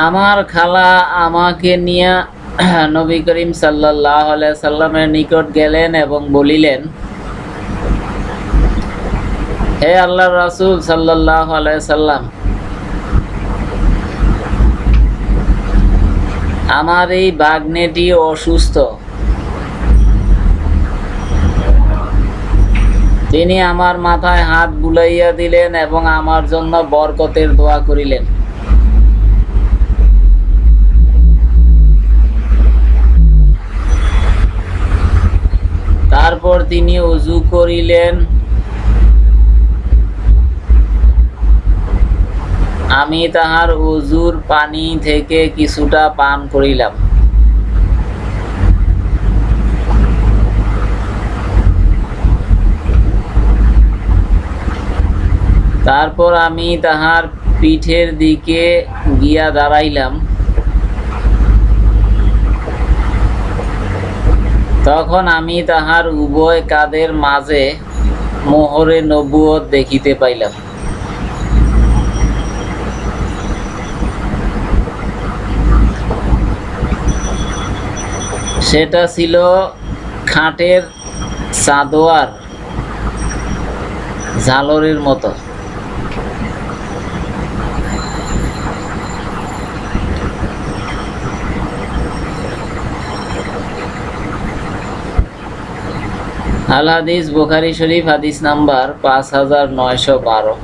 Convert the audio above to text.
আমার খালা আমাকে নিয়ে নবী করিম সাল্লাল্লাহু আলাইহি সাল্লামের নিকট গেলেন এবং বলিলেন, হে আল্লাহর রাসূল সাল্লাল্লাহু আলাইহি সাল্লাম, আমার এই ভাগ্নেটি অসুস্থ। তিনি আমার মাথায় হাত বুলাইয়া দিলেন এবং আমার জন্য বরকতের দোয়া করিলেন। তারপর তিনি ওযু করিলেন। আমি তাহার ওযুর পানি থেকে কিছুটা পান করিলাম। তারপর আমি তাহার পিঠের দিকে গিয়া দাঁড়াইলাম। তখন আমি তাহার উভয় কাঁধের মাঝে মোহরে নবুয়ত দেখিতে পাইলাম। সেটা ছিল খাটের সাদোয়ার ঝালরের মতো। আল হাদিস বুখারী শরীফ হাদিস নাম্বার 5912।